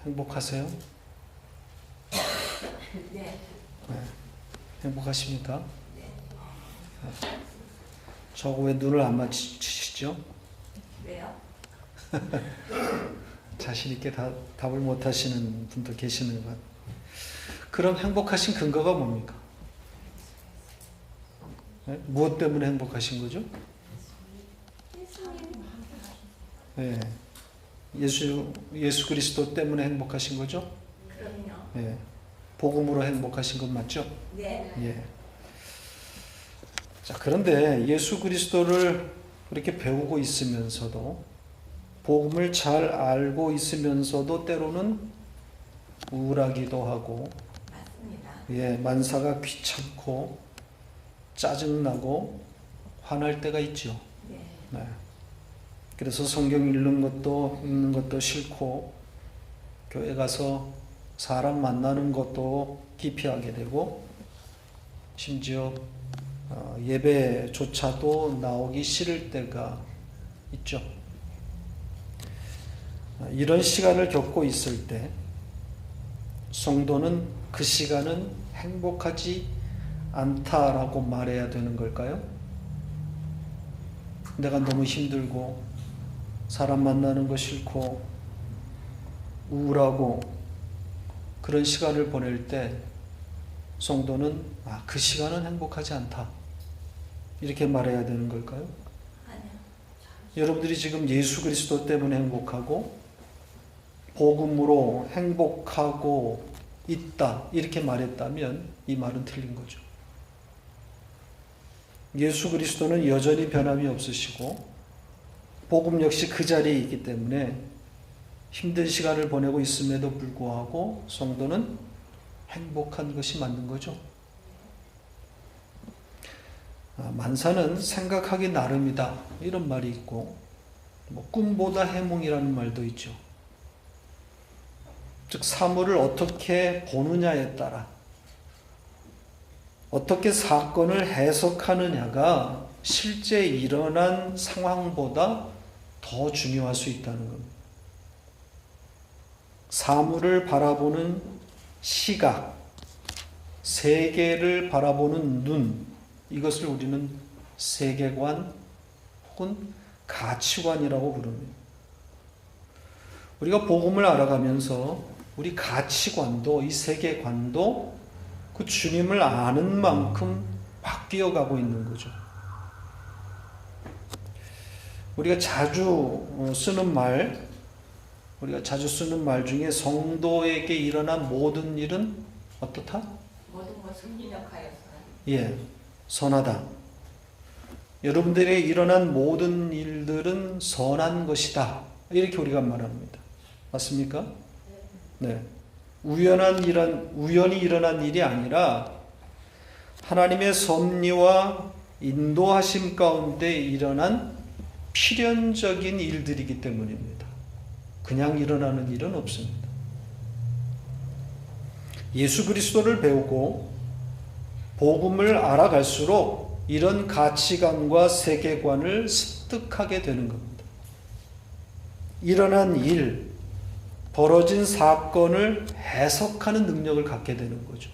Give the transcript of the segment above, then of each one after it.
행복하세요? 네. 네. 행복하십니까? 네. 저거 왜 눈을 안 맞추시죠? 왜요? 자신 있게 답을 못 하시는 분도 계시는 것 같아요. 그럼 행복하신 근거가 뭡니까? 네? 무엇 때문에 행복하신 거죠? 네. 예수 그리스도 때문에 행복하신 거죠? 그럼요. 네. 복음으로 행복하신 것 맞죠? 네. 예. 자, 그런데 예수 그리스도를 그렇게 배우고 있으면서도, 복음을 잘 알고 있으면서도 때로는 우울하기도 하고, 맞습니다. 예, 만사가 귀찮고 짜증나고 화날 때가 있죠. 네. 네. 그래서 성경 읽는 것도 싫고, 교회 가서 사람 만나는 것도 기피하게 되고, 심지어 예배조차도 나오기 싫을 때가 있죠. 이런 시간을 겪고 있을 때 성도는 그 시간은 행복하지 않다라고 말해야 되는 걸까요? 내가 너무 힘들고 사람 만나는 거 싫고 우울하고 그런 시간을 보낼 때 성도는 그 시간은 행복하지 않다 이렇게 말해야 되는 걸까요? 아니요. 여러분들이 지금 예수 그리스도 때문에 행복하고 복음으로 행복하고 있다 이렇게 말했다면 이 말은 틀린 거죠. 예수 그리스도는 여전히 변함이 없으시고 복음 역시 그 자리에 있기 때문에 힘든 시간을 보내고 있음에도 불구하고 성도는 행복한 것이 맞는 거죠. 만사는 생각하기 나름이다 이런 말이 있고, 꿈보다 해몽이라는 말도 있죠. 즉 사물을 어떻게 보느냐에 따라, 어떻게 사건을 해석하느냐가 실제 일어난 상황보다 더 중요할 수 있다는 겁니다. 사물을 바라보는 시각, 세계를 바라보는 눈, 이것을 우리는 세계관 혹은 가치관이라고 부릅니다. 우리가 복음을 알아가면서 우리 가치관도, 이 세계관도 그 주님을 아는 만큼 바뀌어가고 있는 거죠. 우리가 자주 쓰는 말 중에 성도에게 일어난 모든 일은 어떻다? 모든 것을 인력하여서. 예, 선하다. 여러분들에게 일어난 모든 일들은 선한 것이다. 이렇게 우리가 말합니다. 맞습니까? 네. 우연히 일어난 일이 아니라 하나님의 섭리와 인도하심 가운데 일어난 필연적인 일들이기 때문입니다. 그냥 일어나는 일은 없습니다. 예수 그리스도를 배우고 복음을 알아갈수록 이런 가치관과 세계관을 습득하게 되는 겁니다. 일어난 일, 벌어진 사건을 해석하는 능력을 갖게 되는 거죠.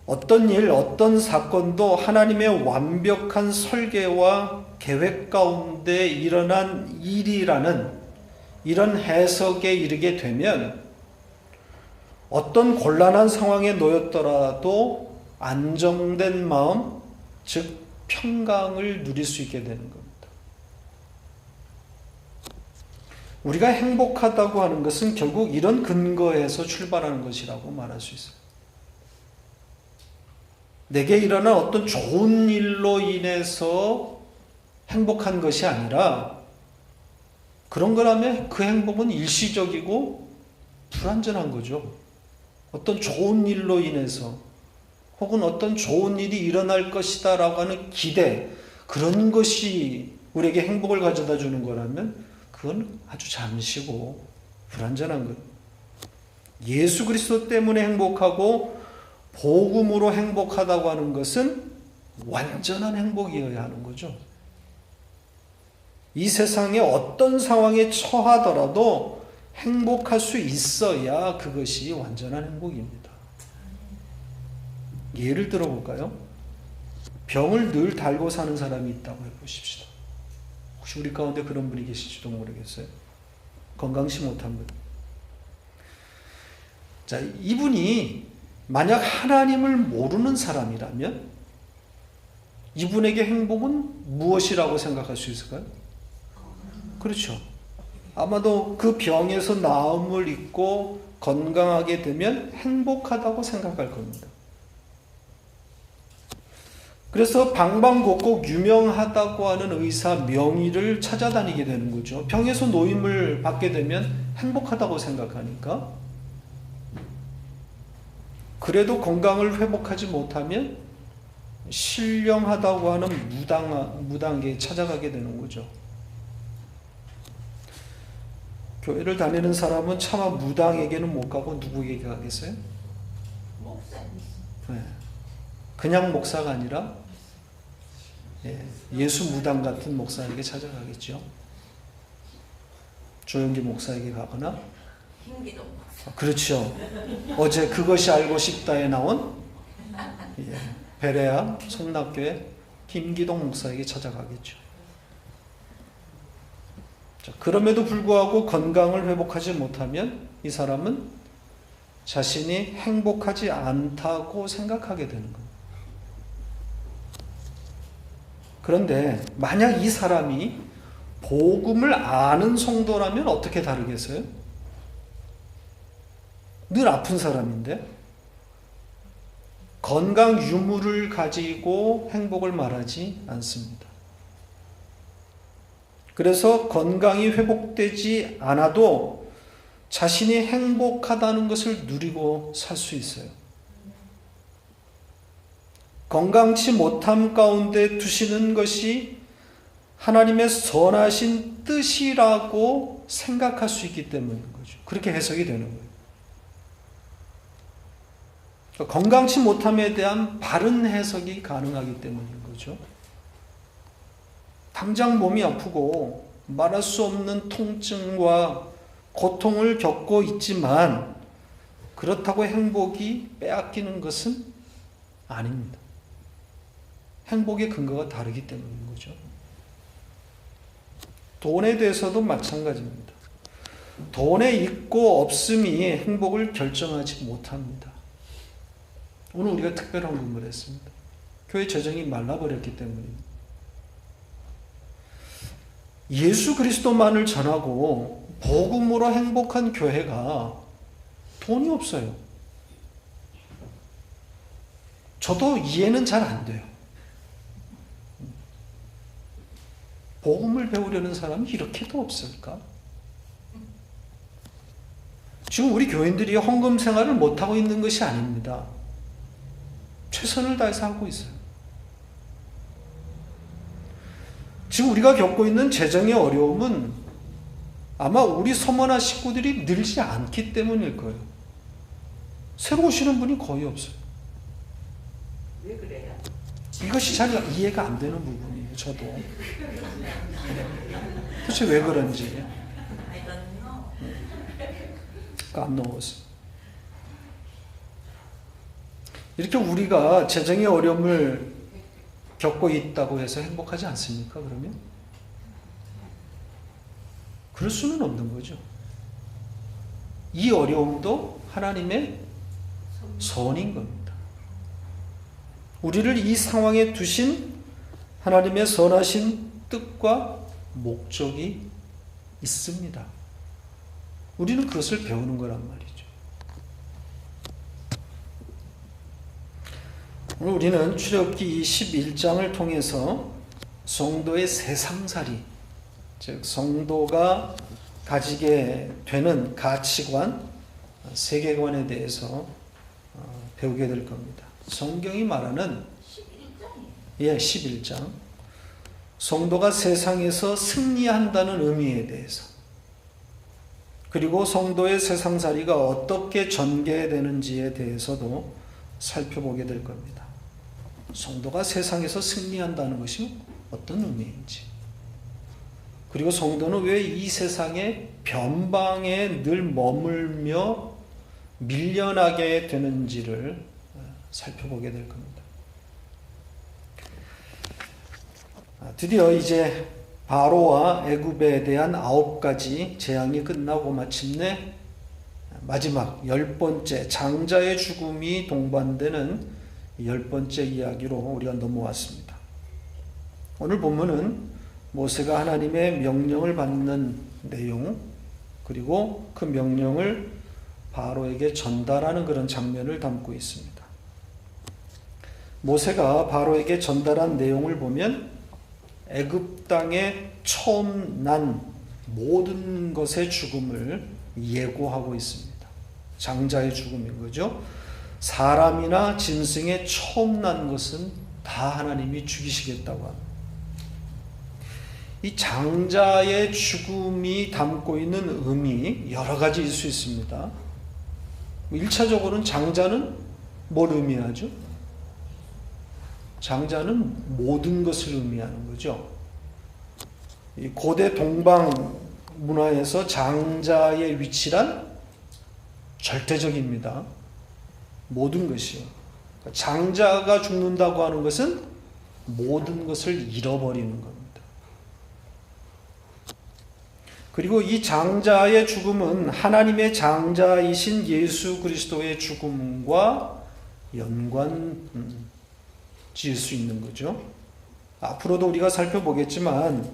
어떤 일, 어떤 사건도 하나님의 완벽한 설계와 계획 가운데 일어난 일이라는 이런 해석에 이르게 되면 어떤 곤란한 상황에 놓였더라도 안정된 마음, 즉 평강을 누릴 수 있게 되는 겁니다. 우리가 행복하다고 하는 것은 결국 이런 근거에서 출발하는 것이라고 말할 수 있어요. 내게 일어난 어떤 좋은 일로 인해서 행복한 것이 아니라, 그런 거라면 그 행복은 일시적이고 불완전한 거죠. 어떤 좋은 일로 인해서 혹은 어떤 좋은 일이 일어날 것이다 라고 하는 기대, 그런 것이 우리에게 행복을 가져다 주는 거라면 그건 아주 잠시고 불완전한 거예요. 예수 그리스도 때문에 행복하고 복음으로 행복하다고 하는 것은 완전한 행복이어야 하는 거죠. 이 세상에 어떤 상황에 처하더라도 행복할 수 있어야 그것이 완전한 행복입니다. 예를 들어 볼까요? 병을 늘 달고 사는 사람이 있다고 해보십시다. 혹시 우리 가운데 그런 분이 계실지도 모르겠어요. 건강치 못한 분. 자, 이분이 만약 하나님을 모르는 사람이라면 이분에게 행복은 무엇이라고 생각할 수 있을까요? 그렇죠. 아마도 그 병에서 나음을 입고 건강하게 되면 행복하다고 생각할 겁니다. 그래서 방방곡곡 유명하다고 하는 의사 명의를 찾아다니게 되는 거죠. 병에서 노임을 받게 되면 행복하다고 생각하니까. 그래도 건강을 회복하지 못하면 신령하다고 하는 무당에게 찾아가게 되는 거죠. 교회를 다니는 사람은 차마 무당에게는 못 가고 누구에게 가겠어요? 목사님. 네. 그냥 목사가 아니라 예수 무당 같은 목사에게 찾아가겠죠. 조영기 목사에게 가거나. 김기동 목사. 그렇죠. 어제 그것이 알고 싶다에 나온 베레아 성락교회 김기동 목사에게 찾아가겠죠. 자, 그럼에도 불구하고 건강을 회복하지 못하면 이 사람은 자신이 행복하지 않다고 생각하게 되는 겁니다. 그런데 만약 이 사람이 복음을 아는 성도라면 어떻게 다르겠어요? 늘 아픈 사람인데 건강 유무를 가지고 행복을 말하지 않습니다. 그래서 건강이 회복되지 않아도 자신이 행복하다는 것을 누리고 살 수 있어요. 건강치 못함 가운데 두시는 것이 하나님의 선하신 뜻이라고 생각할 수 있기 때문인 거죠. 그렇게 해석이 되는 거예요. 건강치 못함에 대한 바른 해석이 가능하기 때문인 거죠. 당장 몸이 아프고 말할 수 없는 통증과 고통을 겪고 있지만 그렇다고 행복이 빼앗기는 것은 아닙니다. 행복의 근거가 다르기 때문인 거죠. 돈에 대해서도 마찬가지입니다. 돈의 있고 없음이 행복을 결정하지 못합니다. 오늘 우리가 특별한 공부를 했습니다. 교회 재정이 말라버렸기 때문입니다. 예수 그리스도만을 전하고 복음으로 행복한 교회가 돈이 없어요. 저도 이해는 잘 안 돼요. 복음을 배우려는 사람이 이렇게도 없을까? 지금 우리 교인들이 헌금 생활을 못하고 있는 것이 아닙니다. 최선을 다해서 하고 있어요. 지금 우리가 겪고 있는 재정의 어려움은 아마 우리 서머나 식구들이 늘지 않기 때문일 거예요. 새로 오시는 분이 거의 없어요. 왜 그래요? 이것이 잘 이해가 안 되는 부분이에요. 저도. 도대체 왜 그런지. I don't know. 깜놀었어요. 이렇게 우리가 재정의 어려움을 겪고 있다고 해서 행복하지 않습니까? 그러면? 그럴 수는 없는 거죠. 이 어려움도 하나님의 선인 겁니다. 우리를 이 상황에 두신 하나님의 선하신 뜻과 목적이 있습니다. 우리는 그것을 배우는 거란 말이죠. 오늘 우리는 출애굽기 21장을 통해서 성도의 세상살이, 즉 성도가 가지게 되는 가치관, 세계관에 대해서 배우게 될 겁니다. 성경이 말하는 11장이에요. 11장 성도가 세상에서 승리한다는 의미에 대해서, 그리고 성도의 세상살이가 어떻게 전개되는지에 대해서도 살펴보게 될 겁니다. 성도가 세상에서 승리한다는 것이 어떤 의미인지, 그리고 성도는 왜 이 세상에 변방에 늘 머물며 밀려나게 되는지를 살펴보게 될 겁니다. 드디어 이제 바로와 애굽에 대한 9가지 재앙이 끝나고 마침내 마지막 10번째 장자의 죽음이 동반되는 10번째 이야기로 우리가 넘어왔습니다. 오늘 본문은 모세가 하나님의 명령을 받는 내용, 그리고 그 명령을 바로에게 전달하는 그런 장면을 담고 있습니다. 모세가 바로에게 전달한 내용을 보면 애굽 땅에 처음 난 모든 것의 죽음을 예고하고 있습니다. 장자의 죽음인 거죠. 사람이나 짐승의 처음 난 것은 다 하나님이 죽이시겠다고 합니다. 이 장자의 죽음이 담고 있는 의미 여러 가지일 수 있습니다. 1차적으로는 장자는 뭘 의미하죠? 장자는 모든 것을 의미하는 거죠. 이 고대 동방 문화에서 장자의 위치란 절대적입니다. 모든 것이요. 장자가 죽는다고 하는 것은 모든 것을 잃어버리는 겁니다. 그리고 이 장자의 죽음은 하나님의 장자이신 예수 그리스도의 죽음과 연관 지을 수 있는 거죠. 앞으로도 우리가 살펴보겠지만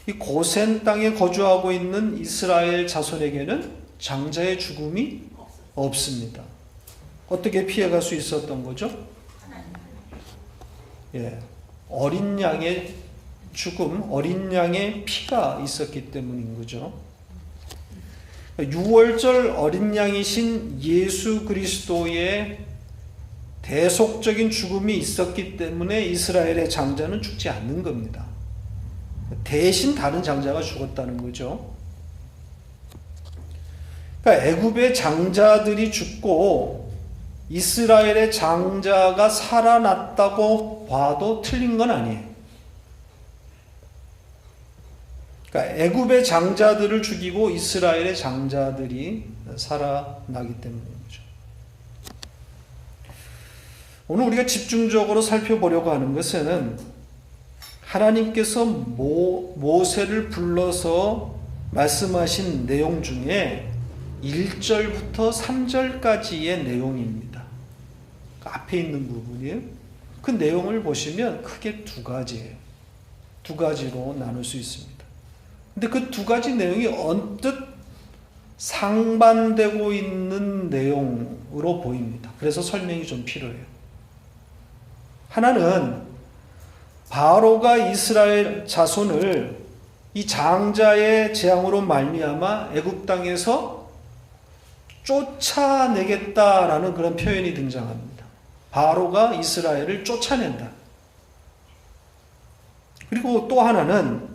이 고센 땅에 거주하고 있는 이스라엘 자손에게는 장자의 죽음이 없습니다. 어떻게 피해갈 수 있었던 거죠? 어린 양의 죽음, 어린 양의 피가 있었기 때문인 거죠. 6월절 어린 양이신 예수 그리스도의 대속적인 죽음이 있었기 때문에 이스라엘의 장자는 죽지 않는 겁니다. 대신 다른 장자가 죽었다는 거죠. 그러니까 애굽의 장자들이 죽고 이스라엘의 장자가 살아났다고 봐도 틀린 건 아니에요. 그러니까 애굽의 장자들을 죽이고 이스라엘의 장자들이 살아나기 때문인 거죠. 오늘 우리가 집중적으로 살펴보려고 하는 것은 하나님께서 모세를 불러서 말씀하신 내용 중에 1절부터 3절까지의 내용입니다. 앞에 있는 부분이에요. 그 내용을 보시면 크게 두 가지예요. 두 가지로 나눌 수 있습니다. 근데 그 두 가지 내용이 언뜻 상반되고 있는 내용으로 보입니다. 그래서 설명이 좀 필요해요. 하나는 바로가 이스라엘 자손을 이 장자의 재앙으로 말미암아 애굽 땅에서 쫓아내겠다라는 그런 표현이 등장합니다. 바로가 이스라엘을 쫓아낸다. 그리고 또 하나는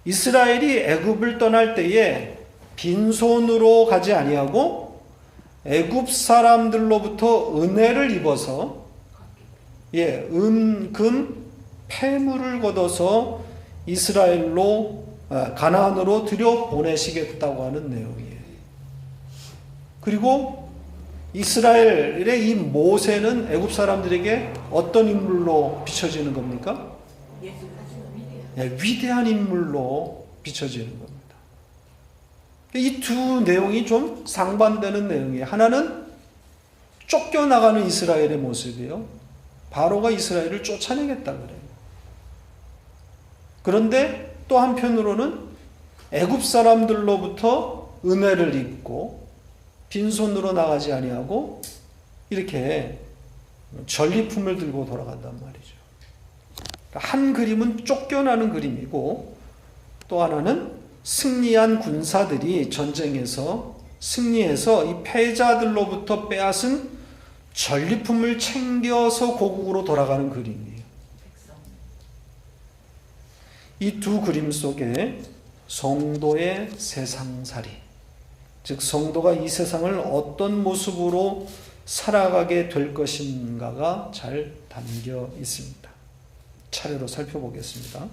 이스라엘이 애굽을 떠날 때에 빈손으로 가지 아니하고 애굽 사람들로부터 은혜를 입어서 금, 폐물을 걷어서 이스라엘로 가나안으로 들여 보내시겠다고 하는 내용이에요. 그리고 이스라엘의 이 모세는 애굽 사람들에게 어떤 인물로 비춰지는 겁니까? 위대한 인물로 비춰지는 겁니다. 이 두 내용이 좀 상반되는 내용이에요. 하나는 쫓겨나가는 이스라엘의 모습이에요. 바로가 이스라엘을 쫓아내겠다 그래요. 그런데 또 한편으로는 애굽 사람들로부터 은혜를 입고 빈손으로 나가지 아니하고 이렇게 전리품을 들고 돌아간단 말이죠. 한 그림은 쫓겨나는 그림이고 또 하나는 승리한 군사들이 전쟁에서 승리해서 이 패자들로부터 빼앗은 전리품을 챙겨서 고국으로 돌아가는 그림이에요. 이 두 그림 속에 성도의 세상살이, 즉 성도가 이 세상을 어떤 모습으로 살아가게 될 것인가가 잘 담겨 있습니다. 차례로 살펴보겠습니다.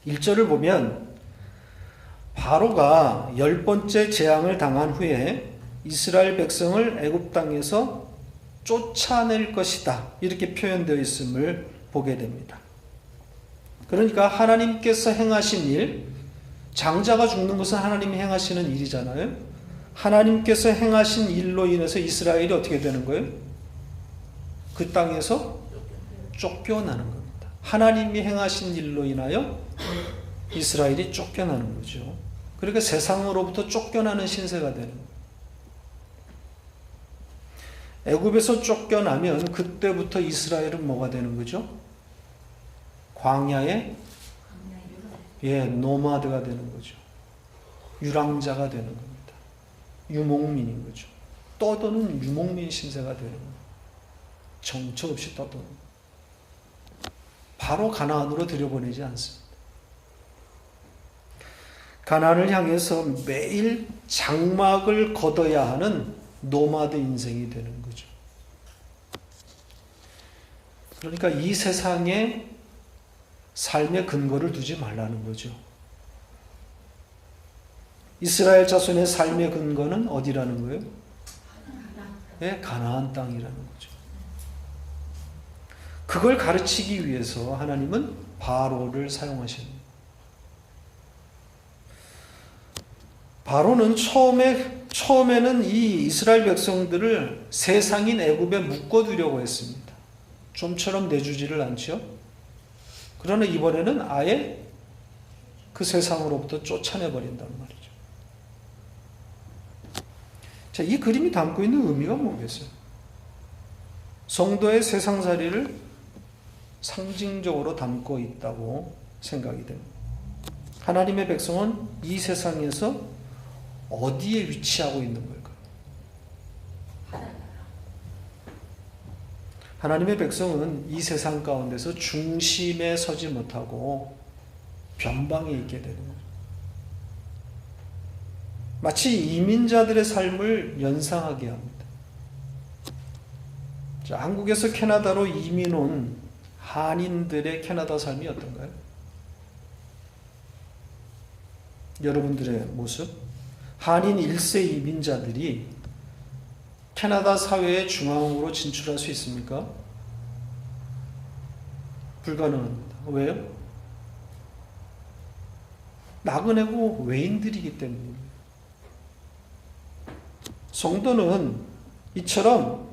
1절을 보면 바로가 10번째 재앙을 당한 후에 이스라엘 백성을 애굽 땅에서 쫓아낼 것이다. 이렇게 표현되어 있음을 보게 됩니다. 그러니까 하나님께서 행하신 일, 장자가 죽는 것은 하나님이 행하시는 일이잖아요. 하나님께서 행하신 일로 인해서 이스라엘이 어떻게 되는 거예요? 그 땅에서 쫓겨나는 겁니다. 하나님이 행하신 일로 인하여 이스라엘이 쫓겨나는 거죠. 그러니까 세상으로부터 쫓겨나는 신세가 되는 거예요. 애굽에서 쫓겨나면 그때부터 이스라엘은 뭐가 되는 거죠? 광야의 노마드가 되는 거죠. 유랑자가 되는 겁니다. 유목민인 거죠. 떠도는 유목민 신세가 되는 거예요. 정처 없이 떠도는 거예요. 바로 가나안으로 들여보내지 않습니다. 가나안을 향해서 매일 장막을 걷어야 하는 노마드 인생이 되는 거죠. 그러니까 이 세상에 삶의 근거를 두지 말라는 거죠. 이스라엘 자손의 삶의 근거는 어디라는 거예요? 네, 가나안 땅이라는 거죠. 그걸 가르치기 위해서 하나님은 바로를 사용하십니다. 바로는 처음에는 이 이스라엘 백성들을 세상인 애굽에 묶어두려고 했습니다. 좀처럼 내주지를 않죠. 그러나 이번에는 아예 그 세상으로부터 쫓아내버린단 말이죠. 자, 이 그림이 담고 있는 의미가 뭐겠어요? 성도의 세상살이를 상징적으로 담고 있다고 생각이 됩니다. 하나님의 백성은 이 세상에서 어디에 위치하고 있는 걸까요? 하나님의 백성은 이 세상 가운데서 중심에 서지 못하고 변방에 있게 되는 거죠. 마치 이민자들의 삶을 연상하게 합니다. 자, 한국에서 캐나다로 이민 온 한인들의 캐나다 삶이 어떤가요? 여러분들의 모습? 한인 1세 이민자들이 캐나다 사회의 중앙으로 진출할 수 있습니까? 불가능합니다. 왜요? 나그네고 외인들이기 때문입니다. 성도는 이처럼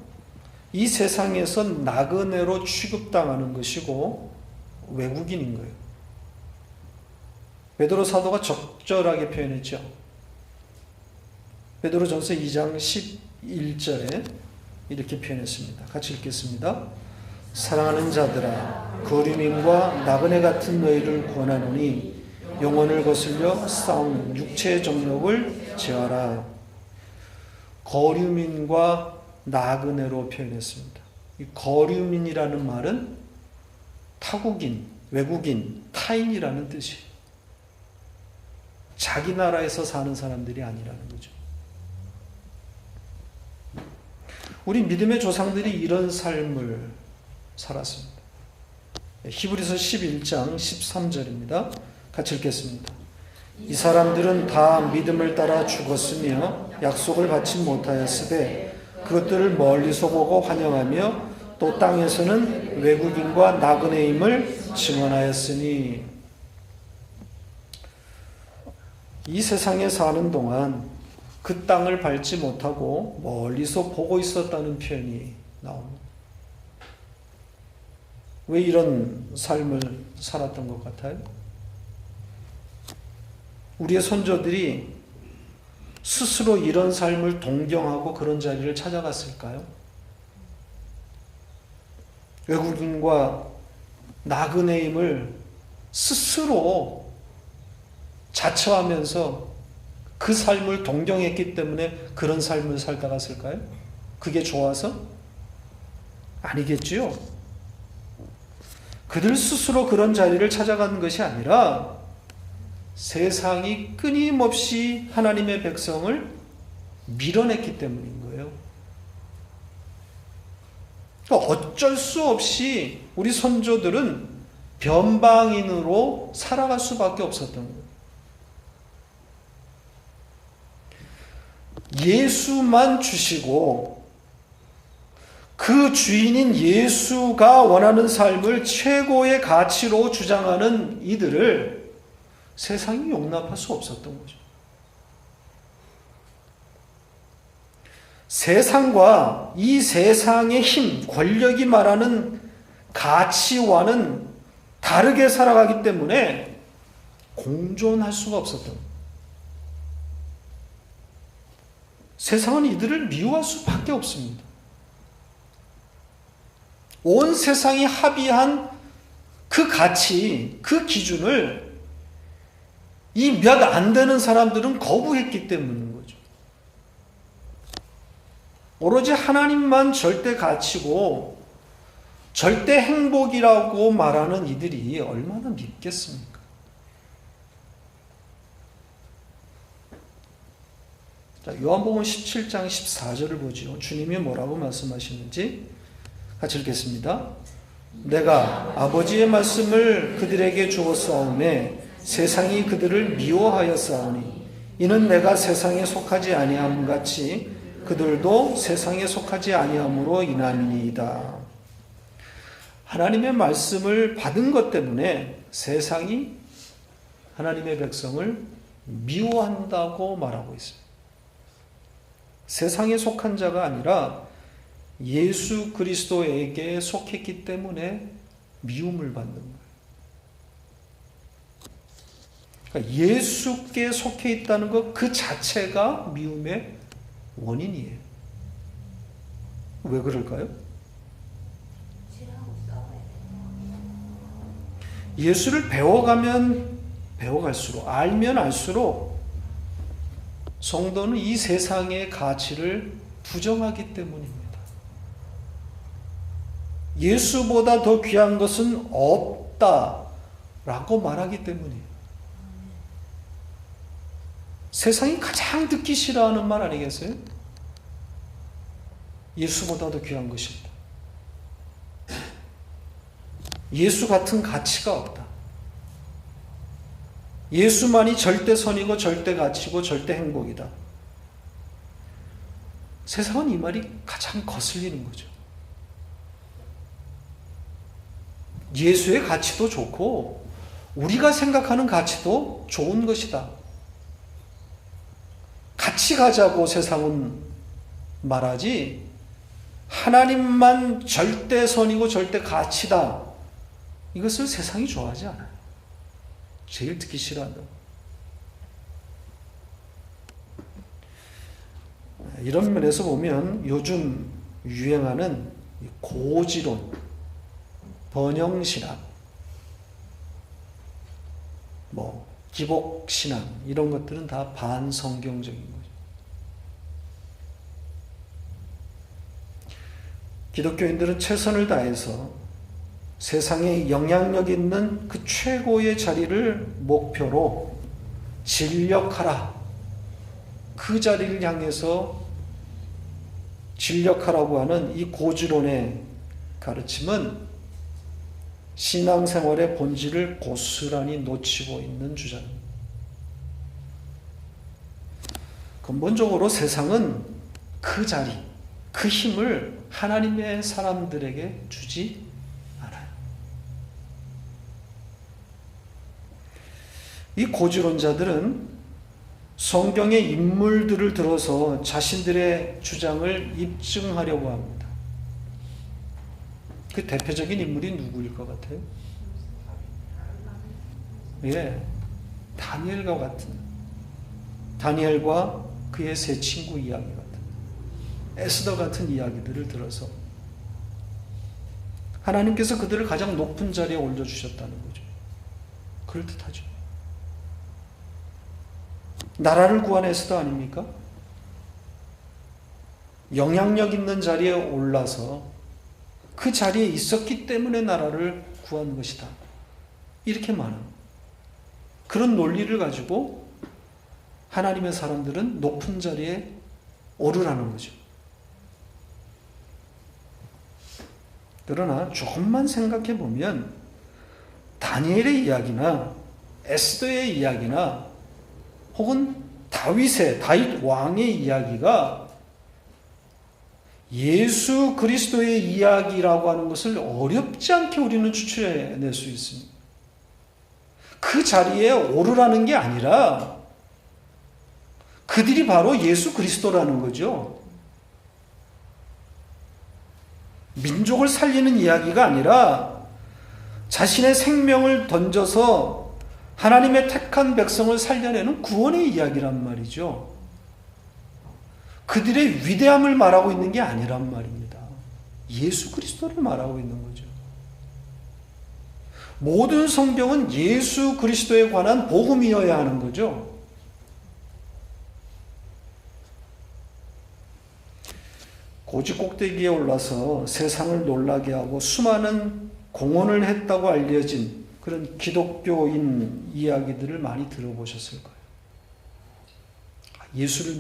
이 세상에서 나그네로 취급당하는 것이고 외국인인 거예요. 베드로 사도가 적절하게 표현했죠. 베드로전서 2장 11절에 이렇게 표현했습니다. 같이 읽겠습니다. 사랑하는 자들아, 거류민과 나그네 같은 너희를 권하노니 영혼을 거슬려 싸우는 육체의 정욕을 제하라. 거류민과 나그네로 표현했습니다. 이 거류민이라는 말은 타국인, 외국인, 타인이라는 뜻이에요. 자기 나라에서 사는 사람들이 아니라는 거죠. 우리 믿음의 조상들이 이런 삶을 살았습니다. 히브리서 11장 13절입니다. 같이 읽겠습니다. 이 사람들은 다 믿음을 따라 죽었으며 약속을 받지 못하였으되 그것들을 멀리서 보고 환영하며 또 땅에서는 외국인과 나그네임을 증언하였으니. 이 세상에 사는 동안 그 땅을 밟지 못하고 멀리서 보고 있었다는 표현이 나옵니다. 왜 이런 삶을 살았던 것 같아요? 우리의 선조들이 스스로 이런 삶을 동경하고 그런 자리를 찾아갔을까요? 외국인과 나그네임을 스스로 자처하면서 그 삶을 동경했기 때문에 그런 삶을 살다 갔을까요? 그게 좋아서? 아니겠지요. 그들 스스로 그런 자리를 찾아간 것이 아니라 세상이 끊임없이 하나님의 백성을 밀어냈기 때문인 거예요. 그러니까 어쩔 수 없이 우리 선조들은 변방인으로 살아갈 수밖에 없었던 거예요. 예수만 주시고 그 주인인 예수가 원하는 삶을 최고의 가치로 주장하는 이들을 세상이 용납할 수 없었던 거죠. 세상과 이 세상의 힘, 권력이 말하는 가치와는 다르게 살아가기 때문에 공존할 수가 없었던 거예요. 세상은 이들을 미워할 수밖에 없습니다. 온 세상이 합의한 그 가치, 그 기준을 이 몇 안 되는 사람들은 거부했기 때문인 거죠. 오로지 하나님만 절대 가치고 절대 행복이라고 말하는 이들이 얼마나 믿겠습니까? 자, 요한복음 17장 14절을 보죠. 주님이 뭐라고 말씀하시는지 같이 읽겠습니다. 내가 아버지의 말씀을 그들에게 주었사오매 세상이 그들을 미워하였사오니 이는 내가 세상에 속하지 아니함 같이 그들도 세상에 속하지 아니함으로 인함이니이다. 하나님의 말씀을 받은 것 때문에 세상이 하나님의 백성을 미워한다고 말하고 있습니다. 세상에 속한 자가 아니라 예수 그리스도에게 속했기 때문에 미움을 받는 거예요. 그러니까 예수께 속해 있다는 것 그 자체가 미움의 원인이에요. 왜 그럴까요? 예수를 배워가면 배워갈수록, 알면 알수록 성도는 이 세상의 가치를 부정하기 때문입니다. 예수보다 더 귀한 것은 없다라고 말하기 때문이에요. 세상이 가장 듣기 싫어하는 말 아니겠어요? 예수보다 더 귀한 것이 없다. 예수 같은 가치가 없다. 예수만이 절대 선이고 절대 가치고 절대 행복이다. 세상은 이 말이 가장 거슬리는 거죠. 예수의 가치도 좋고 우리가 생각하는 가치도 좋은 것이다. 같이 가자고 세상은 말하지 하나님만 절대 선이고 절대 가치다. 이것을 세상이 좋아하지 않아요. 제일 듣기 싫어한다. 이런 면에서 보면 요즘 유행하는 고지론, 번영신학, 기복신앙 이런 것들은 다 반성경적인 거죠. 기독교인들은 최선을 다해서 세상에 영향력 있는 그 최고의 자리를 목표로 진력하라. 그 자리를 향해서 진력하라고 하는 이 고지론의 가르침은 신앙생활의 본질을 고스란히 놓치고 있는 주장입니다. 근본적으로 세상은 그 자리, 그 힘을 하나님의 사람들에게 주지 않아요. 이 고지론자들은 성경의 인물들을 들어서 자신들의 주장을 입증하려고 합니다. 그 대표적인 인물이 누구일 것 같아요? 예, 다니엘과 같은, 다니엘과 그의 세 친구 이야기 같은, 에스더 같은 이야기들을 들어서 하나님께서 그들을 가장 높은 자리에 올려주셨다는 거죠. 그럴듯하죠. 나라를 구한 에스더 아닙니까? 영향력 있는 자리에 올라서 그 자리에 있었기 때문에 나라를 구한 것이다. 이렇게 말하는 그런 논리를 가지고 하나님의 사람들은 높은 자리에 오르라는 거죠. 그러나 조금만 생각해 보면 다니엘의 이야기나 에스더의 이야기나 혹은 다윗 왕의 이야기가 예수 그리스도의 이야기라고 하는 것을 어렵지 않게 우리는 추출해낼 수 있습니다. 그 자리에 오르라는 게 아니라 그들이 바로 예수 그리스도라는 거죠. 민족을 살리는 이야기가 아니라 자신의 생명을 던져서 하나님의 택한 백성을 살려내는 구원의 이야기란 말이죠. 그들의 위대함을 말하고 있는 게 아니란 말입니다. 예수 그리스도를 말하고 있는 거죠. 모든 성경은 예수 그리스도에 관한 복음이어야 하는 거죠. 고지 꼭대기에 올라서 세상을 놀라게 하고 수많은 공헌을 했다고 알려진 그런 기독교인 이야기들을 많이 들어보셨을 거예요. 예수를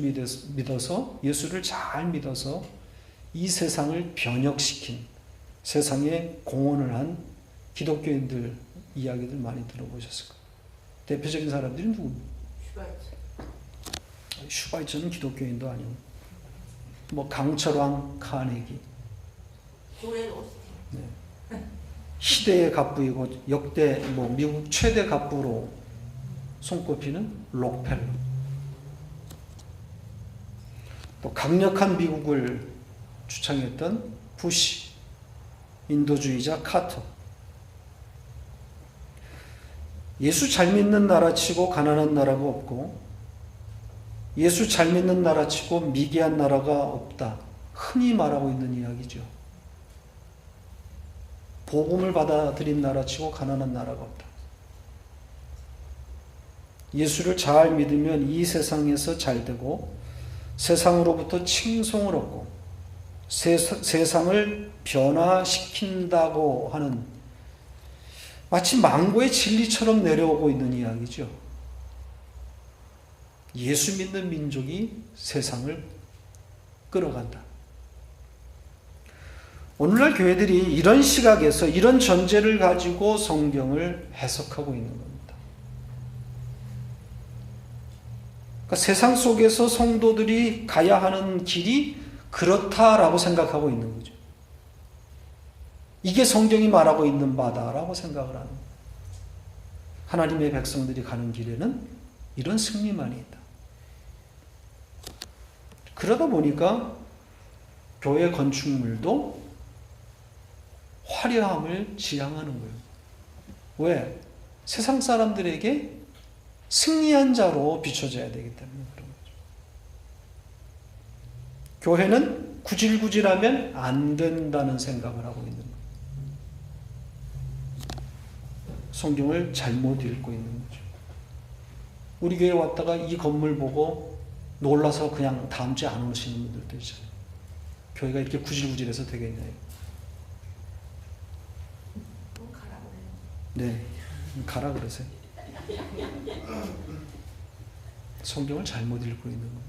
믿어서, 예수를 잘 믿어서 이 세상을 변혁시킨, 세상에 공헌을 한 기독교인들 이야기들 많이 들어보셨을 거예요. 대표적인 사람들이 누굽니까? 슈바이처는 기독교인도 아니고, 뭐 강철왕 카네기, 네. 시대의 갑부이고 역대 미국 최대 갑부로 손꼽히는 록펠러, 또 강력한 미국을 주창했던 부시, 인도주의자 카터. 예수 잘 믿는 나라치고 가난한 나라가 없고 예수 잘 믿는 나라치고 미개한 나라가 없다. 흔히 말하고 있는 이야기죠. 복음을 받아들인 나라치고 가난한 나라가 없다. 예수를 잘 믿으면 이 세상에서 잘 되고 세상으로부터 칭송을 얻고 세상을 변화시킨다고 하는 마치 망고의 진리처럼 내려오고 있는 이야기죠. 예수 믿는 민족이 세상을 끌어간다. 오늘날 교회들이 이런 시각에서 이런 전제를 가지고 성경을 해석하고 있는 겁니다. 그러니까 세상 속에서 성도들이 가야 하는 길이 그렇다라고 생각하고 있는 거죠. 이게 성경이 말하고 있는 바다라고 생각을 하는 거예요. 하나님의 백성들이 가는 길에는 이런 승리만이 있다. 그러다 보니까 교회 건축물도 화려함을 지향하는 거예요. 왜? 세상 사람들에게 승리한 자로 비춰져야 되기 때문에 그런 거죠. 교회는 구질구질하면 안 된다는 생각을 하고 있는 거예요. 성경을 잘못 읽고 있는 거죠. 우리 교회 왔다가 이 건물 보고 놀라서 그냥 다음 주에 안 오시는 분들도 있잖아요. 교회가 이렇게 구질구질해서 되겠나요? 네, 가라 그러세요. 성경을 잘못 읽고 있는 거예요.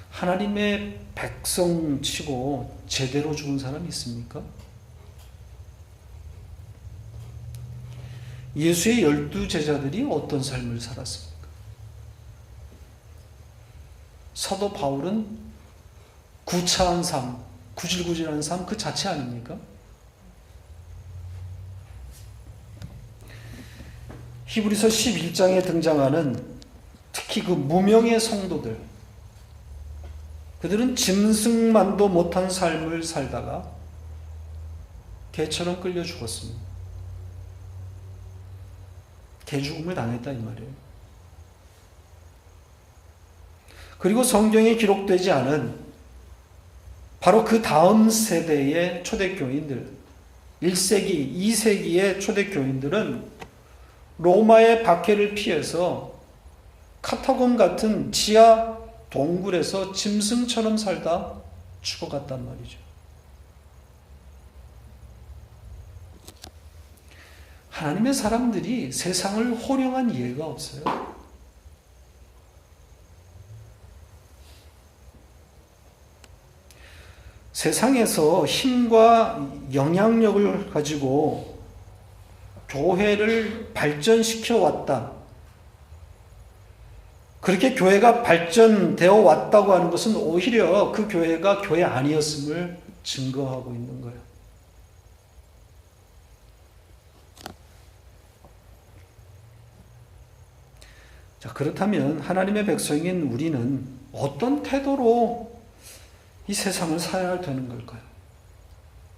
하나님의 백성 치고 제대로 죽은 사람이 있습니까? 예수의 12 제자들이 어떤 삶을 살았습니까? 사도 바울은 구차한 삶, 구질구질한 삶 그 자체 아닙니까? 히브리서 11장에 등장하는 특히 그 무명의 성도들, 그들은 짐승만도 못한 삶을 살다가 개처럼 끌려 죽었습니다. 개죽음을 당했다 이 말이에요. 그리고 성경에 기록되지 않은 바로 그 다음 세대의 초대교인들, 1세기, 2세기의 초대교인들은 로마의 박해를 피해서 카타콤 같은 지하 동굴에서 짐승처럼 살다 죽어갔단 말이죠. 하나님의 사람들이 세상을 호령한 예가 없어요. 세상에서 힘과 영향력을 가지고 교회를 발전시켜 왔다. 그렇게 교회가 발전되어 왔다고 하는 것은 오히려 그 교회가 교회 아니었음을 증거하고 있는 거예요. 자, 그렇다면 하나님의 백성인 우리는 어떤 태도로 이 세상을 살아야 되는 걸까요?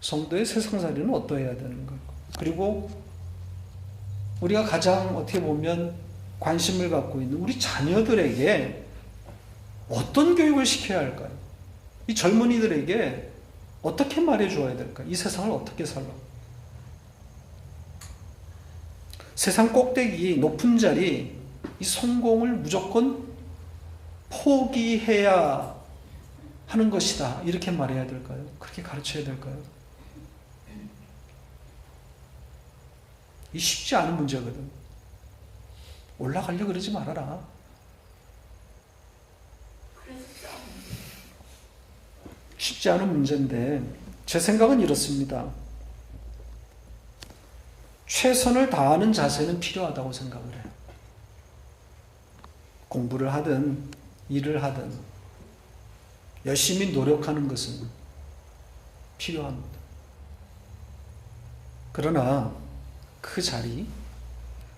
성도의 세상살이는 어떠해야 되는 걸까요? 그리고 우리가 가장 어떻게 보면 관심을 갖고 있는 우리 자녀들에게 어떤 교육을 시켜야 할까요? 이 젊은이들에게 어떻게 말해 주어야 될까요? 이 세상을 어떻게 살라고? 세상 꼭대기 높은 자리, 이 성공을 무조건 포기해야 하는 것이다. 이렇게 말해야 될까요? 그렇게 가르쳐야 될까요? 이 쉽지 않은 문제거든. 올라가려고 그러지 말아라. 쉽지 않은 문제인데 제 생각은 이렇습니다. 최선을 다하는 자세는 필요하다고 생각을 해요. 공부를 하든 일을 하든 열심히 노력하는 것은 필요합니다. 그러나 그 자리,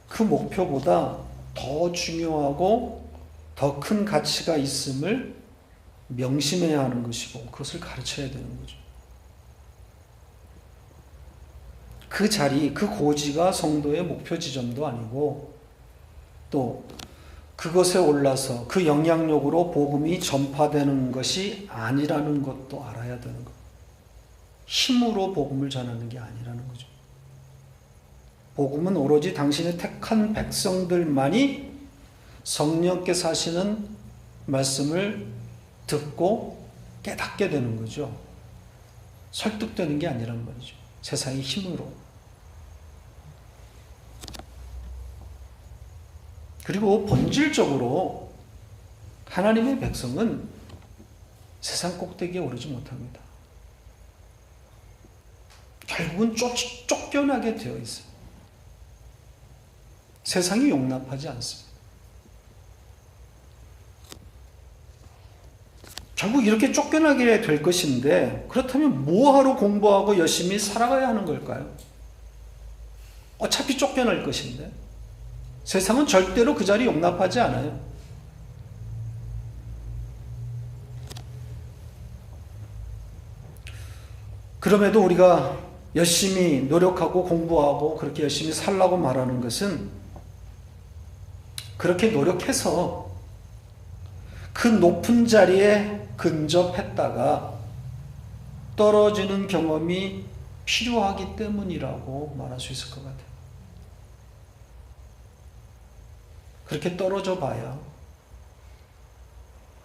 그 목표보다 더 중요하고 더 큰 가치가 있음을 명심해야 하는 것이고 그것을 가르쳐야 되는 거죠. 그 자리, 그 고지가 성도의 목표 지점도 아니고 또 그것에 올라서 그 영향력으로 복음이 전파되는 것이 아니라는 것도 알아야 되는 것. 힘으로 복음을 전하는 게 아니라는 거죠. 복음은 오로지 당신의 택한 백성들만이 성령께서 하시는 말씀을 듣고 깨닫게 되는 거죠. 설득되는 게 아니란 말이죠. 세상의 힘으로. 그리고 본질적으로 하나님의 백성은 세상 꼭대기에 오르지 못합니다. 결국은 쫓겨나게 되어 있어요. 세상이 용납하지 않습니다. 결국 이렇게 쫓겨나게 될 것인데 그렇다면 뭐하러 공부하고 열심히 살아가야 하는 걸까요? 어차피 쫓겨날 것인데 세상은 절대로 그 자리 용납하지 않아요. 그럼에도 우리가 열심히 노력하고 공부하고 그렇게 열심히 살라고 말하는 것은 그렇게 노력해서 그 높은 자리에 근접했다가 떨어지는 경험이 필요하기 때문이라고 말할 수 있을 것 같아요. 그렇게 떨어져 봐야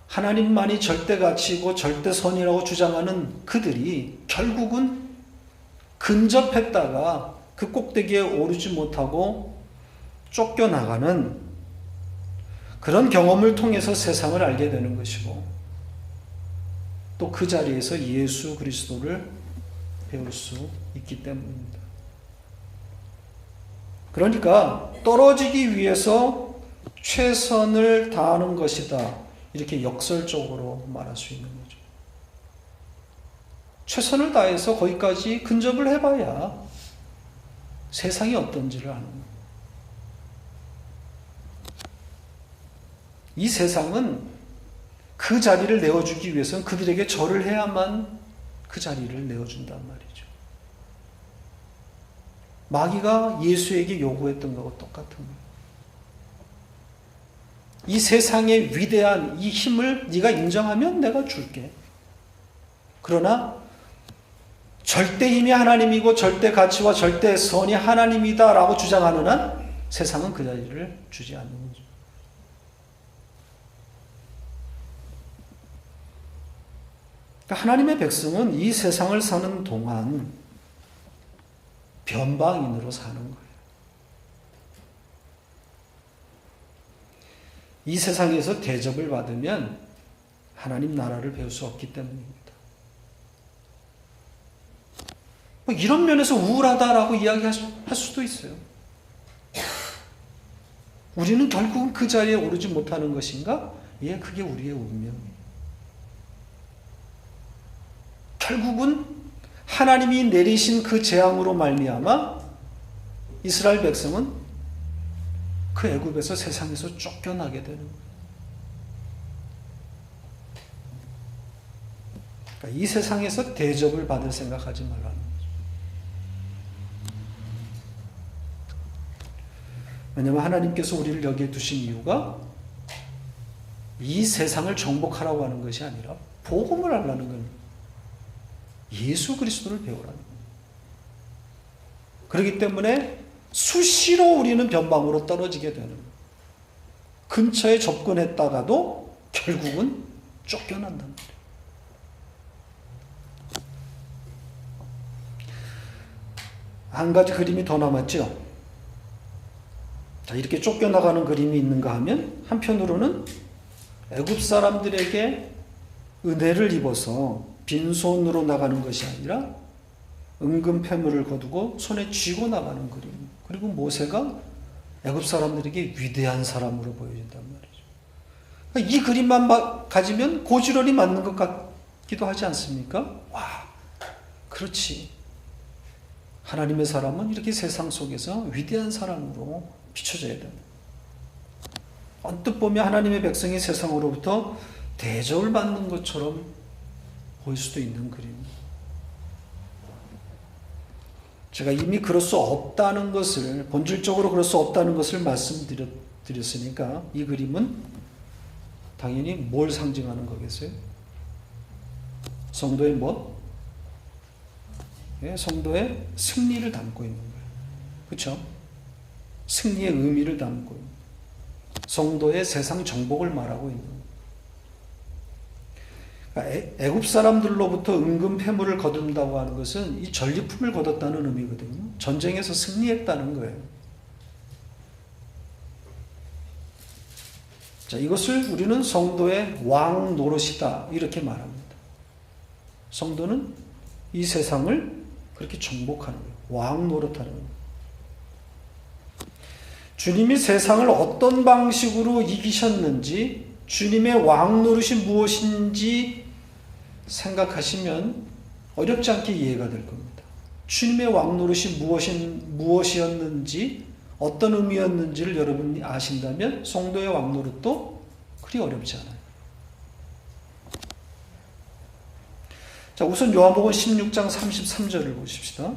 하나님만이 절대 가치고 절대 선이라고 주장하는 그들이 결국은 근접했다가 그 꼭대기에 오르지 못하고 쫓겨나가는 그런 경험을 통해서 세상을 알게 되는 것이고 또 그 자리에서 예수 그리스도를 배울 수 있기 때문입니다. 그러니까 떨어지기 위해서 최선을 다하는 것이다. 이렇게 역설적으로 말할 수 있는 거죠. 최선을 다해서 거기까지 근접을 해봐야 세상이 어떤지를 아는 거예요. 이 세상은 그 자리를 내어주기 위해서는 그들에게 절을 해야만 그 자리를 내어준단 말이죠. 마귀가 예수에게 요구했던 것과 똑같은 거예요. 이 세상의 위대한 이 힘을 네가 인정하면 내가 줄게. 그러나 절대 힘이 하나님이고 절대 가치와 절대 선이 하나님이다라고 주장하는 한 세상은 그 자리를 주지 않는 거죠. 그러니까 하나님의 백성은 이 세상을 사는 동안 변방인으로 사는 거예요. 이 세상에서 대접을 받으면 하나님 나라를 배울 수 없기 때문입니다. 뭐 이런 면에서 우울하다라고 이야기할 수도 있어요. 우리는 결국은 그 자리에 오르지 못하는 것인가? 예, 그게 우리의 운명이에요. 결국은 하나님이 내리신 그 재앙으로 말미암아 이스라엘 백성은 그 애굽에서 세상에서 쫓겨나게 되는 거예요. 그러니까 이 세상에서 대접을 받을 생각하지 말라는 거죠. 왜냐하면 하나님께서 우리를 여기에 두신 이유가 이 세상을 정복하라고 하는 것이 아니라 복음을 알라는 겁니다. 예수 그리스도를 배우라는 겁니다. 그렇기 때문에 수시로 우리는 변방으로 떨어지게 되는 거예요. 근처에 접근했다가도 결국은 쫓겨난다는 거예요. 한 가지 그림이 더 남았죠. 자, 이렇게 쫓겨나가는 그림이 있는가 하면 한편으로는 애굽 사람들에게 은혜를 입어서 빈손으로 나가는 것이 아니라 은금 패물을 거두고 손에 쥐고 나가는 그림. 그리고 모세가 애굽 사람들에게 위대한 사람으로 보여진단 말이죠. 그러니까 이 그림만 가지면 고지런히 맞는 것 같기도 하지 않습니까? 와, 그렇지. 하나님의 사람은 이렇게 세상 속에서 위대한 사람으로 비춰져야 됩니다. 언뜻 보면 하나님의 백성이 세상으로부터 대접을 받는 것처럼 보일 수도 있는 그림입니다. 제가 이미 그럴 수 없다는 것을, 본질적으로 그럴 수 없다는 것을 말씀드렸으니까 이 그림은 당연히 뭘 상징하는 거겠어요? 성도의 뭐? 예, 성도의 승리를 담고 있는 거예요. 그렇죠? 승리의 의미를 담고 있는, 성도의 세상 정복을 말하고 있는 거예요. 그러니까 애굽 사람들로부터 은금 패물을 거둔다고 하는 것은 이 전리품을 거뒀다는 의미거든요. 전쟁에서 승리했다는 거예요. 자, 이것을 우리는 성도의 왕 노릇이다 이렇게 말합니다. 성도는 이 세상을 그렇게 정복하는 거예요. 왕 노릇하는 거예요. 주님이 세상을 어떤 방식으로 이기셨는지, 주님의 왕 노릇이 무엇인지 생각하시면 어렵지 않게 이해가 될 겁니다. 주님의 왕 노릇이 무엇이었는지, 어떤 의미였는지를 여러분이 아신다면 성도의 왕 노릇도 그리 어렵지 않아요. 자, 우선 요한복음 16장 33절을 보십시다.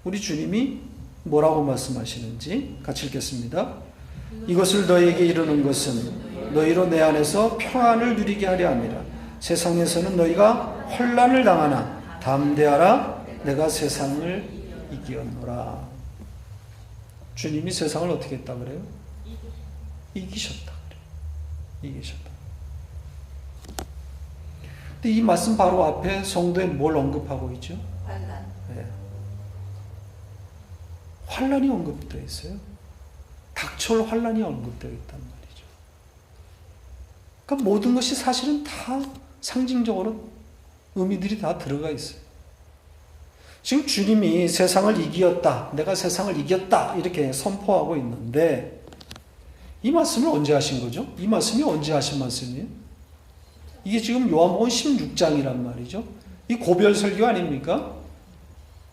우리 주님이 뭐라고 말씀하시는지 같이 읽겠습니다. 이것을 너희에게 이르는 것은 너희로 내 안에서 평안을 누리게 하려 함이라. 세상에서는 너희가 혼란을 당하나 담대하라. 내가 세상을 이기었노라. 주님이 세상을 어떻게 했다 그래요? 이기셨다 그래요. 이기셨다. 근데 이 말씀 바로 앞에 성도에 뭘 언급하고 있죠? 환난. 네. 환란이 언급되어 있어요. 닥쳐올 환란이 언급되어 있단 말이죠. 그러니까 모든 것이 사실은 다 상징적으로 의미들이 다 들어가 있어요. 지금 주님이 세상을 이기었다, 내가 세상을 이겼다 이렇게 선포하고 있는데 이 말씀을 언제 하신 거죠? 이 말씀이 언제 하신 말씀이에요? 이게 지금 요한복음 16장이란 말이죠. 이 고별 설교 아닙니까?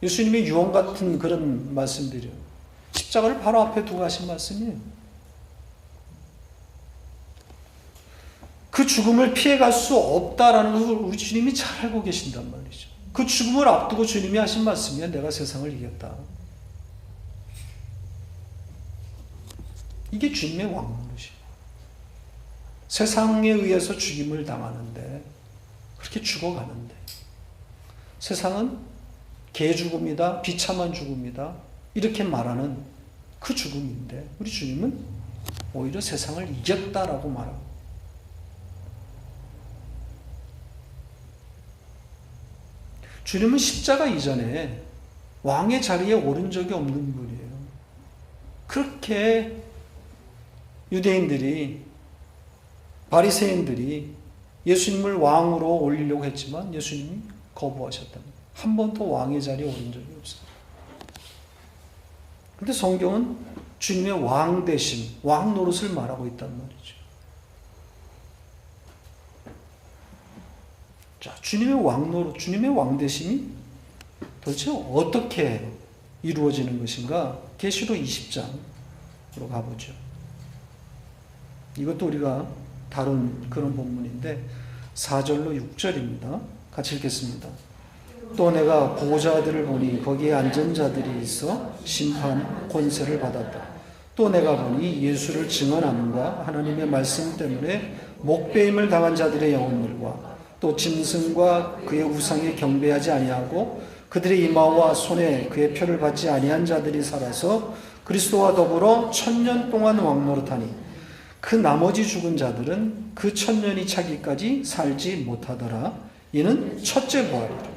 예수님의 유언 같은 그런 말씀들이요. 십자가를 바로 앞에 두고 하신 말씀이에요. 그 죽음을 피해갈 수 없다라는 것을 우리 주님이 잘 알고 계신단 말이죠. 그 죽음을 앞두고 주님이 하신 말씀이야. 내가 세상을 이겼다. 이게 주님의 왕노릇이에요. 세상에 의해서 죽임을 당하는데, 그렇게 죽어가는데, 세상은 개죽음이다, 비참한 죽음이다 이렇게 말하는 그 죽음인데 우리 주님은 오히려 세상을 이겼다라고 말하고, 주님은 십자가 이전에 왕의 자리에 오른 적이 없는 분이에요. 그렇게 유대인들이, 바리새인들이 예수님을 왕으로 올리려고 했지만 예수님이 거부하셨답니다. 한 번도 왕의 자리에 오른 적이 없어요. 그런데 성경은 주님의 왕되심, 왕 노릇을 말하고 있단 말이죠. 자, 주님의 왕 노릇, 주님의 왕되심이 도대체 어떻게 이루어지는 것인가? 계시록 20장으로 가보죠. 이것도 우리가 다룬 그런 본문인데 4절로 6절입니다. 같이 읽겠습니다. 또 내가 보좌들을 보니 거기에 앉은 자들이 있어 심판 권세를 받았다. 또 내가 보니 예수를 증언함과 하나님의 말씀 때문에 목배임을 당한 자들의 영혼들과 또 짐승과 그의 우상에 경배하지 아니하고 그들의 이마와 손에 그의 표를 받지 아니한 자들이 살아서 그리스도와 더불어 1000년 동안 왕노릇하니 그 나머지 죽은 자들은 그 1000년이 차기까지 살지 못하더라. 이는 첫째 부활이라.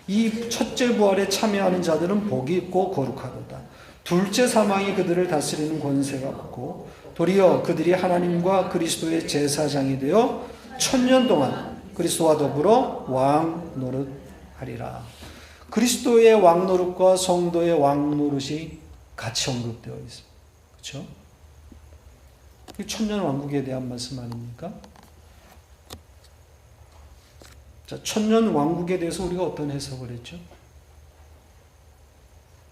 이 첫째 부활에 참여하는 자들은 복이 있고 거룩하도다. 둘째 사망이 그들을 다스리는 권세가 없고 도리어 그들이 하나님과 그리스도의 제사장이 되어 1000년 동안 그리스도와 더불어 왕노릇하리라. 그리스도의 왕노릇과 성도의 왕노릇이 같이 언급되어 있습니다. 그렇죠? 천년 왕국에 대한 말씀 아닙니까? 자, 천년 왕국에 대해서 우리가 어떤 해석을 했죠?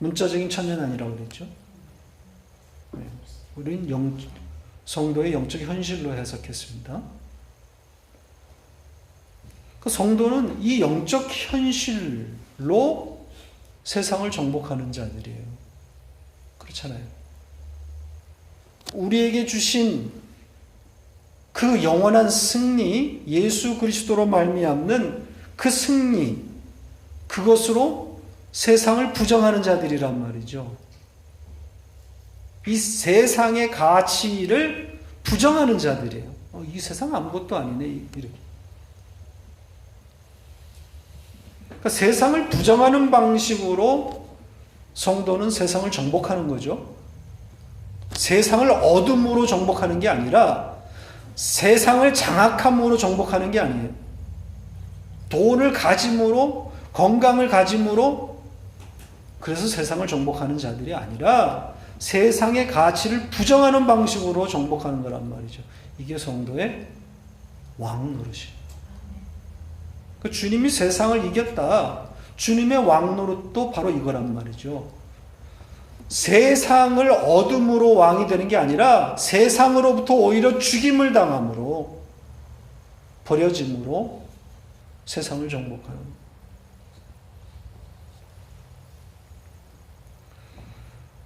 문자적인 천년 아니라고 그랬죠? 네. 우리는 성도의 영적 현실로 해석했습니다. 그 성도는 이 영적 현실로 세상을 정복하는 자들이에요. 그렇잖아요. 우리에게 주신 그 영원한 승리, 예수 그리스도로 말미암는 그 승리, 그것으로 세상을 부정하는 자들이란 말이죠. 이 세상의 가치를 부정하는 자들이에요. 이 세상 아무것도 아니네, 이렇게. 그러니까 세상을 부정하는 방식으로 성도는 세상을 정복하는 거죠. 세상을 어둠으로 정복하는 게 아니라 세상을 장악함으로 정복하는 게 아니에요. 돈을 가짐으로, 건강을 가짐으로 그래서 세상을 정복하는 자들이 아니라 세상의 가치를 부정하는 방식으로 정복하는 거란 말이죠. 이게 성도의 왕노릇이에요. 그 주님이 세상을 이겼다. 주님의 왕노릇도 바로 이거란 말이죠. 세상을 어둠으로 왕이 되는 게 아니라 세상으로부터 오히려 죽임을 당함으로 버려짐으로 세상을 정복하는.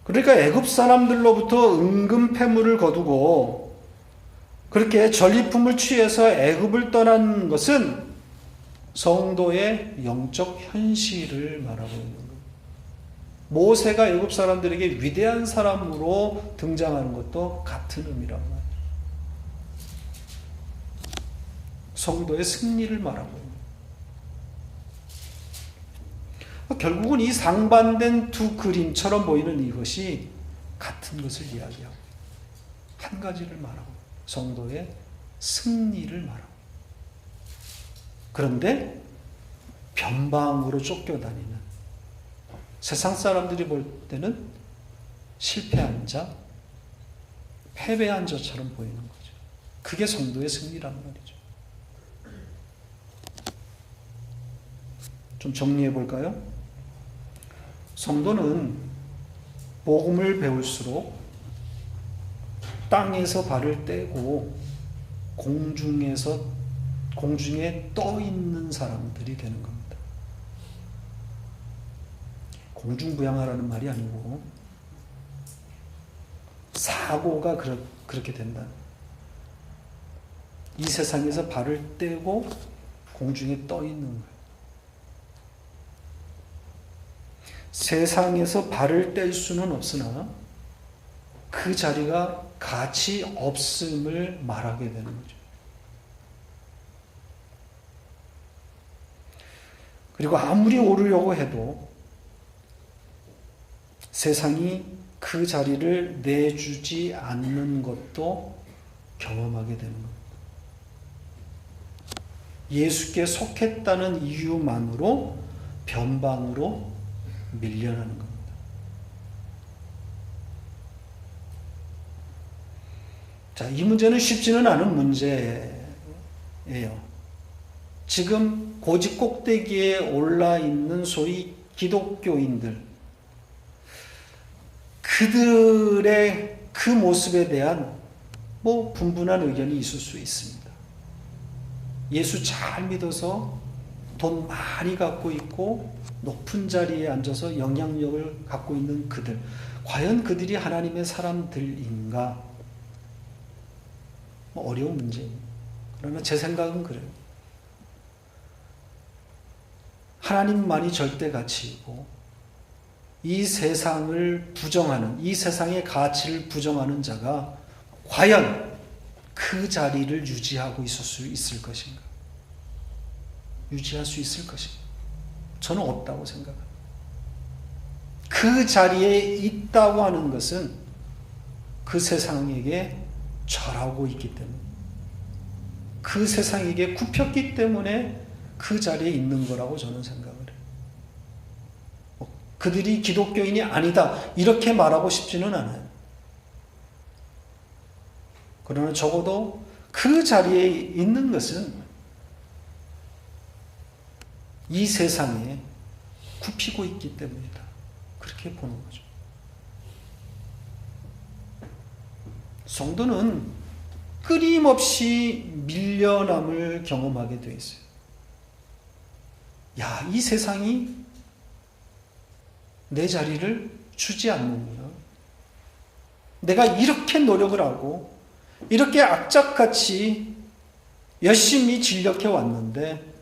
그러니까 애굽 사람들로부터 은금 패물을 거두고 그렇게 전리품을 취해서 애굽을 떠난 것은 성도의 영적 현실을 말하고 있는 거예요. 모세가 애굽 사람들에게 위대한 사람으로 등장하는 것도 같은 의미란 말이에요. 성도의 승리를 말하고 있는 거예요. 결국은 이 상반된 두 그림처럼 보이는 이것이 같은 것을 이야기하고 한 가지를 말하고 성도의 승리를 말하고 그런데 변방으로 쫓겨다니는 세상 사람들이 볼 때는 실패한 자, 패배한 자처럼 보이는 거죠. 그게 성도의 승리란 말이죠. 좀 정리해 볼까요? 성도는 복음을 배울수록 땅에서 발을 떼고 공중에 떠 있는 사람들이 되는 겁니다. 공중부양하라는 말이 아니고 사고가 그렇게 된다. 이 세상에서 발을 떼고 공중에 떠 있는 거예요. 세상에서 발을 뗄 수는 없으나 그 자리가 가치 없음을 말하게 되는 거죠. 그리고 아무리 오르려고 해도 세상이 그 자리를 내주지 않는 것도 경험하게 되는 겁니다. 예수께 속했다는 이유만으로 변방으로 밀려나는 겁니다. 자, 이 문제는 쉽지는 않은 문제예요. 지금 고지 꼭대기에 올라 있는 소위 기독교인들, 그들의 그 모습에 대한 분분한 의견이 있을 수 있습니다. 예수 잘 믿어서 돈 많이 갖고 있고 높은 자리에 앉아서 영향력을 갖고 있는 그들, 과연 그들이 하나님의 사람들인가? 어려운 문제입니다. 그러나 제 생각은 그래요. 하나님만이 절대 가치이고 이 세상을 부정하는, 이 세상의 가치를 부정하는 자가 과연 그 자리를 유지하고 있을 수 있을 것인가? 유지할 수 있을 것인가? 저는 없다고 생각합니다. 그 자리에 있다고 하는 것은 그 세상에게 절하고 있기 때문에, 그 세상에게 굽혔기 때문에 그 자리에 있는 거라고 저는 생각을 해요. 그들이 기독교인이 아니다 이렇게 말하고 싶지는 않아요. 그러나 적어도 그 자리에 있는 것은 이 세상에 굽히고 있기 때문이다. 그렇게 보는 거죠. 성도는 끊임없이 밀려남을 경험하게 되어 있어요. 야, 이 세상이 내 자리를 주지 않는구나. 내가 이렇게 노력을 하고 이렇게 악착같이 열심히 진력해 왔는데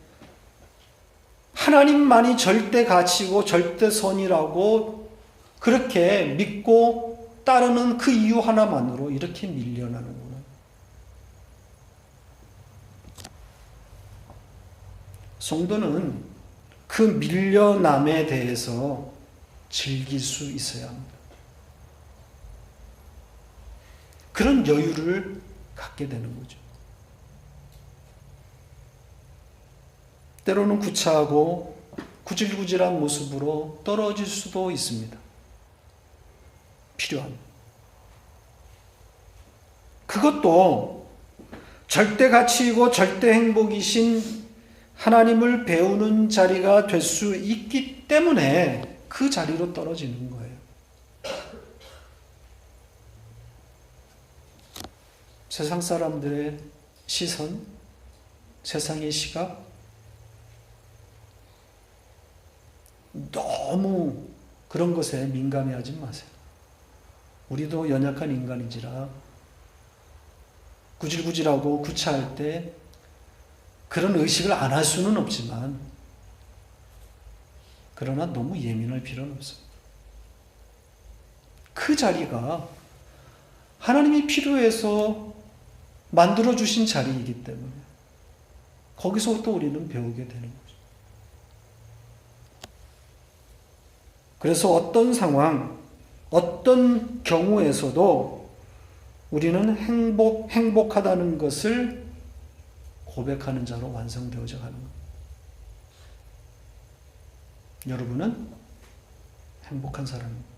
하나님만이 절대 가치고 절대 선이라고 그렇게 믿고 따르는 그 이유 하나만으로 이렇게 밀려나는구나. 성도는 그 밀려남에 대해서 즐길 수 있어야 합니다. 그런 여유를 갖게 되는 거죠. 때로는 구차하고 구질구질한 모습으로 떨어질 수도 있습니다. 필요합니다. 그것도 절대 가치이고 절대 행복이신 하나님을 배우는 자리가 될 수 있기 때문에 그 자리로 떨어지는 거예요. 세상 사람들의 시선, 세상의 시각, 너무 그런 것에 민감해하지 마세요. 우리도 연약한 인간인지라 구질구질하고 구차할 때 그런 의식을 안 할 수는 없지만, 그러나 너무 예민할 필요는 없습니다. 그 자리가 하나님이 필요해서 만들어주신 자리이기 때문에 거기서부터 우리는 배우게 되는 거죠. 그래서 어떤 상황, 어떤 경우에서도 우리는 행복하다는 것을 고백하는 자로 완성되어져 가는 겁니다. 여러분은 행복한 사람입니다.